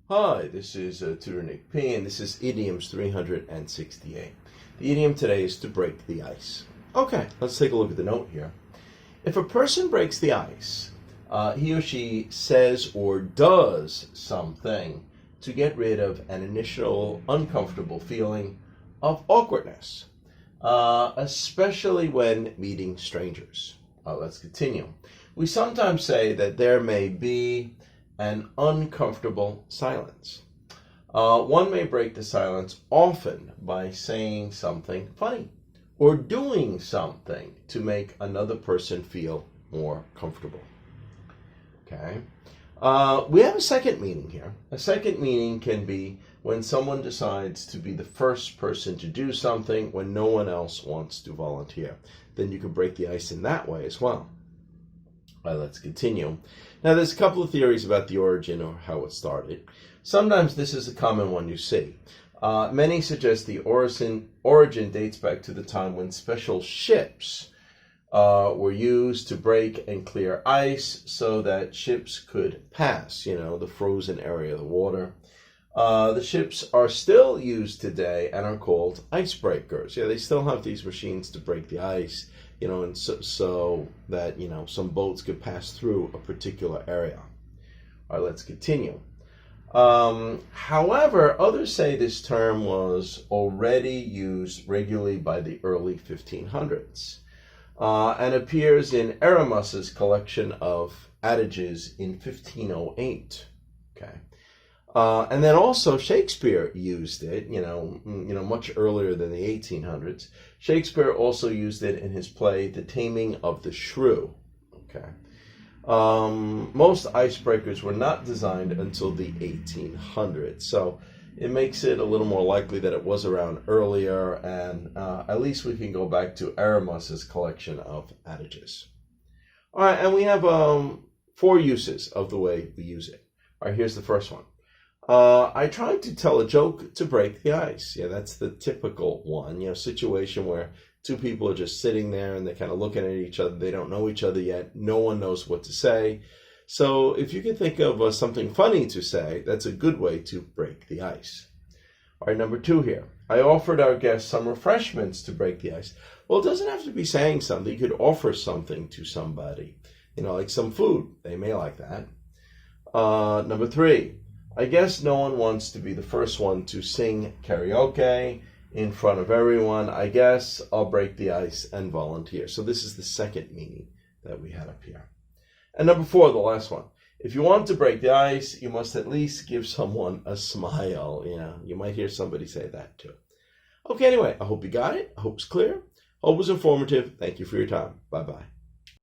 Hi, this is Tutor Nick P, and this is Idioms 368. The idiom today is to break the ice. Okay, let's take a look at the note here. If a person breaks the ice, he or she says or does something to get rid of an initial uncomfortable feeling of awkwardness, especially when meeting strangers. Let's continue. We sometimes say that there may be an uncomfortable silence. One may break the silence often by saying something funny or doing something to make another person feel more comfortable. Okay. We have a second meaning here. A second meaning can be when someone decides to be the first person to do something when no one else wants to volunteer. Then you can break the ice in that way as well. Let's continue. Now, there's a couple of theories about the origin or how it started. Sometimes this is a common one you see. Many suggest the origin dates back to the time when special ships were used to break and clear ice so that ships could pass, the frozen area of the water. The ships are still used today and are called icebreakers. Yeah, they still have these machines to break the ice, and so that, some boats could pass through a particular area. All right, let's continue. However, others say this term was already used regularly by the early 1500s and appears in Aramus's collection of adages in 1508. Okay. And then also Shakespeare used it, much earlier than the 1800s. Shakespeare also used it in his play, The Taming of the Shrew. Okay. Most icebreakers were not designed until the 1800s, so it makes it a little more likely that it was around earlier, and at least we can go back to Aramus's collection of adages. All right, and we have 4 uses of the way we use it. All right, here's the first one. I tried to tell a joke to break the ice. Yeah, that's the typical one, situation where two people are just sitting there and they're kind of looking at each other. They don't know each other yet. No one knows what to say. So if you can think of something funny to say, that's a good way to break the ice. All right, number 2 here. I offered our guests some refreshments to break the ice. Well, it doesn't have to be saying something. You could offer something to somebody, like some food. They may like that. Number 3. I guess no one wants to be the first one to sing karaoke in front of everyone. I guess I'll break the ice and volunteer. So this is the second meaning that we had up here. And number 4, the last one. If you want to break the ice, you must at least give someone a smile. Yeah, you might hear somebody say that too. Okay, anyway, I hope you got it. I hope it's clear. Hope it was informative. Thank you for your time. Bye-bye.